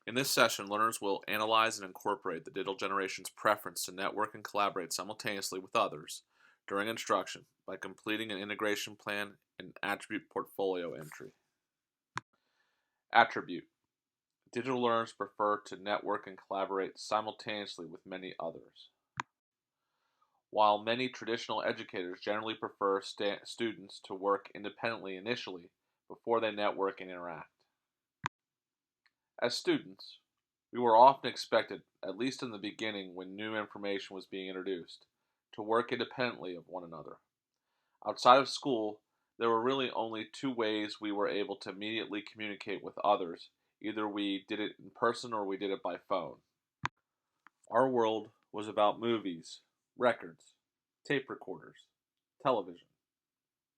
In this session, learners will analyze and incorporate the digital generation's preference to network and collaborate simultaneously with others during instruction by completing an integration plan and attribute portfolio entry. Attribute. Digital learners prefer to network and collaborate simultaneously with many others. While many traditional educators generally prefer students to work independently initially before they network and interact. As students, we were often expected, at least in the beginning when new information was being introduced, to work independently of one another. Outside of school, there were really only two ways we were able to immediately communicate with others. Either we did it in person or we did it by phone. Our world was about movies, records, tape recorders, television,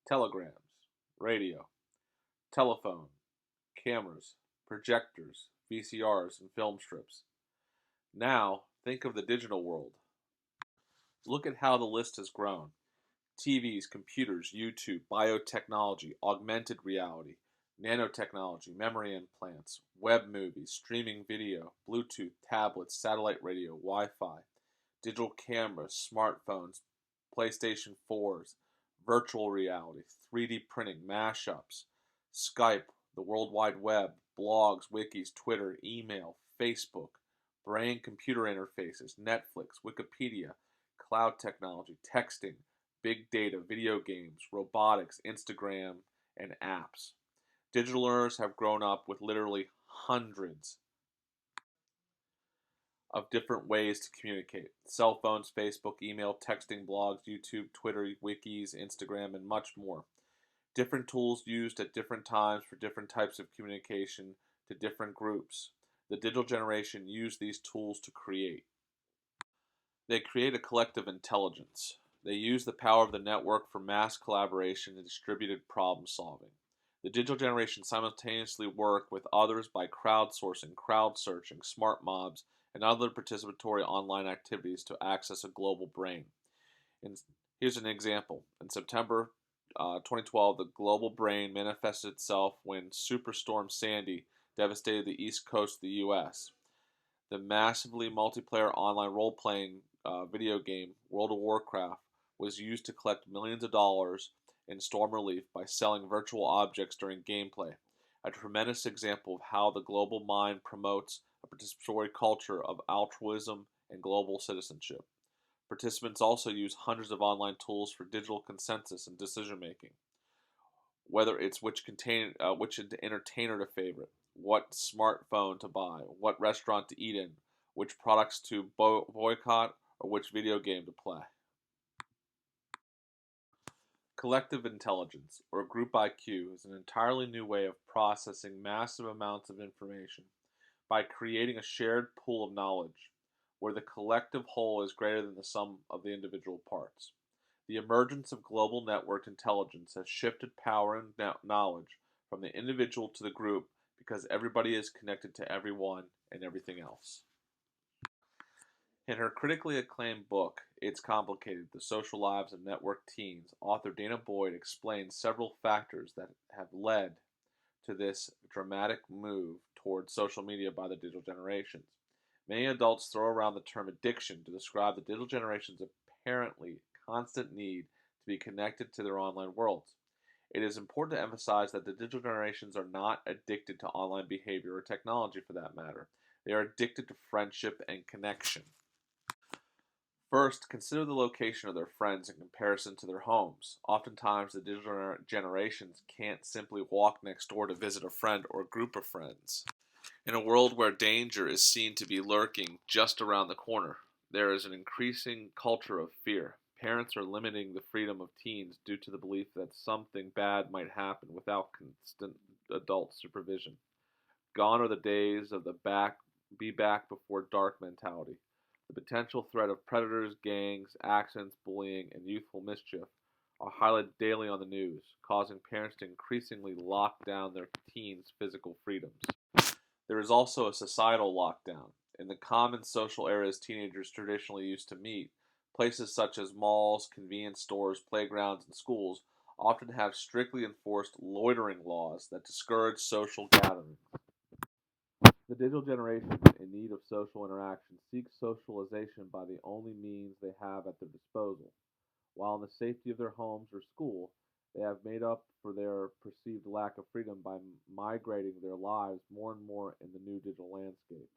telegrams, radio, telephone, cameras, projectors, VCRs, and film strips. Now, think of the digital world. Look at how the list has grown. TVs, computers, YouTube, biotechnology, augmented reality, nanotechnology, memory implants, web movies, streaming video, Bluetooth, tablets, satellite radio, Wi-Fi, digital cameras, smartphones, PlayStation 4s, virtual reality, 3D printing, mashups, Skype, the World Wide Web, blogs, wikis, Twitter, email, Facebook, brain-computer interfaces, Netflix, Wikipedia, cloud technology, texting, big data, video games, robotics, Instagram, and apps. Digital learners have grown up with literally hundreds of different ways to communicate. Cell phones, Facebook, email, texting, blogs, YouTube, Twitter, wikis, Instagram, and much more. Different tools used at different times for different types of communication to different groups. The digital generation use these tools to create. They create a collective intelligence. They use the power of the network for mass collaboration and distributed problem solving. The digital generation simultaneously work with others by crowdsourcing, crowd searching, smart mobs, and other participatory online activities to access a global brain. Here's an example. In September 2012, the global brain manifested itself when Superstorm Sandy devastated the east coast of the U.S. The massively multiplayer online role-playing video game, World of Warcraft, was used to collect millions of dollars in storm relief by selling virtual objects during gameplay. A tremendous example of how the global mind promotes a participatory culture of altruism and global citizenship. Participants also use hundreds of online tools for digital consensus and decision making. Whether it's which entertainer to favorite, what smartphone to buy, what restaurant to eat in, which products to boycott, or which video game to play. Collective intelligence, or group IQ, is an entirely new way of processing massive amounts of information by creating a shared pool of knowledge, where the collective whole is greater than the sum of the individual parts. The emergence of global networked intelligence has shifted power and knowledge from the individual to the group because everybody is connected to everyone and everything else. In her critically acclaimed book, It's Complicated, The Social Lives of Networked Teens, author Dana Boyd explains several factors that have led to this dramatic move towards social media by the digital generations. Many adults throw around the term addiction to describe the digital generation's apparently constant need to be connected to their online worlds. It is important to emphasize that the digital generations are not addicted to online behavior or technology for that matter. They are addicted to friendship and connection. First, consider the location of their friends in comparison to their homes. Oftentimes, the digital generations can't simply walk next door to visit a friend or a group of friends. In a world where danger is seen to be lurking just around the corner, there is an increasing culture of fear. Parents are limiting the freedom of teens due to the belief that something bad might happen without constant adult supervision. Gone are the days of the be back before dark mentality. The potential threat of predators, gangs, accidents, bullying, and youthful mischief are highlighted daily on the news, causing parents to increasingly lock down their teens' physical freedoms. There is also a societal lockdown. In the common social areas teenagers traditionally used to meet, places such as malls, convenience stores, playgrounds, and schools often have strictly enforced loitering laws that discourage social gatherings. The digital generation, in need of social interaction, seeks socialization by the only means they have at their disposal. While in the safety of their homes or school, they have made up for their perceived lack of freedom by migrating their lives more and more in the new digital landscape.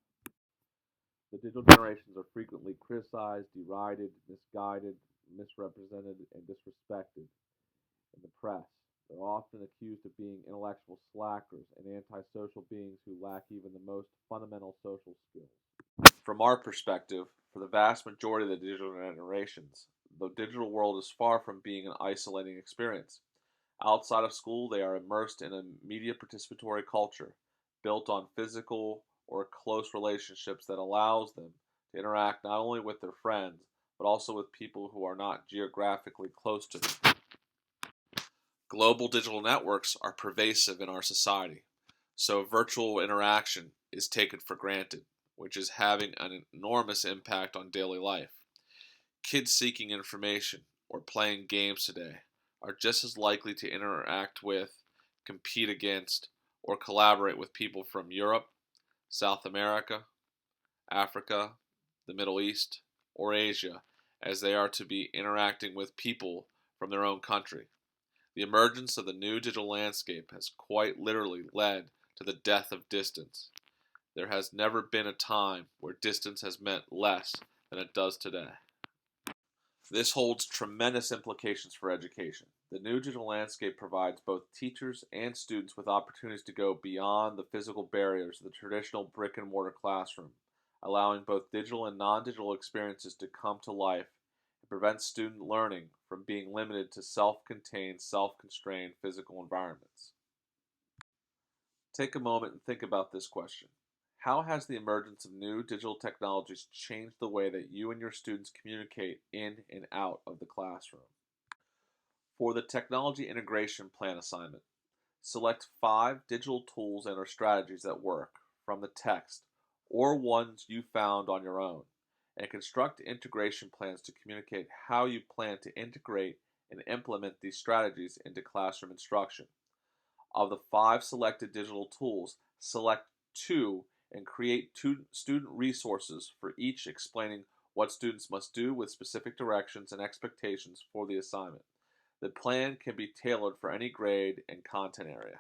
The digital generations are frequently criticized, derided, misguided, misrepresented, and disrespected in the press. They're often accused of being intellectual slackers and antisocial beings who lack even the most fundamental social skills. From our perspective, for the vast majority of the digital generations, the digital world is far from being an isolating experience. Outside of school, they are immersed in a media participatory culture built on physical or close relationships that allows them to interact not only with their friends, but also with people who are not geographically close to them. Global digital networks are pervasive in our society, so virtual interaction is taken for granted, which is having an enormous impact on daily life. Kids seeking information or playing games today are just as likely to interact with, compete against, or collaborate with people from Europe, South America, Africa, the Middle East, or Asia as they are to be interacting with people from their own country. The emergence of the new digital landscape has quite literally led to the death of distance. There has never been a time where distance has meant less than it does today. This holds tremendous implications for education. The new digital landscape provides both teachers and students with opportunities to go beyond the physical barriers of the traditional brick and mortar classroom, allowing both digital and non digital experiences to come to life and prevents student learning from being limited to self contained, self constrained physical environments. Take a moment and think about this question. How has the emergence of new digital technologies changed the way that you and your students communicate in and out of the classroom? For the technology integration plan assignment, select 5 digital tools and or strategies that work from the text or ones you found on your own, and construct integration plans to communicate how you plan to integrate and implement these strategies into classroom instruction. Of the 5 selected digital tools, select 2 and create 2 student resources for each explaining what students must do with specific directions and expectations for the assignment. The plan can be tailored for any grade and content area.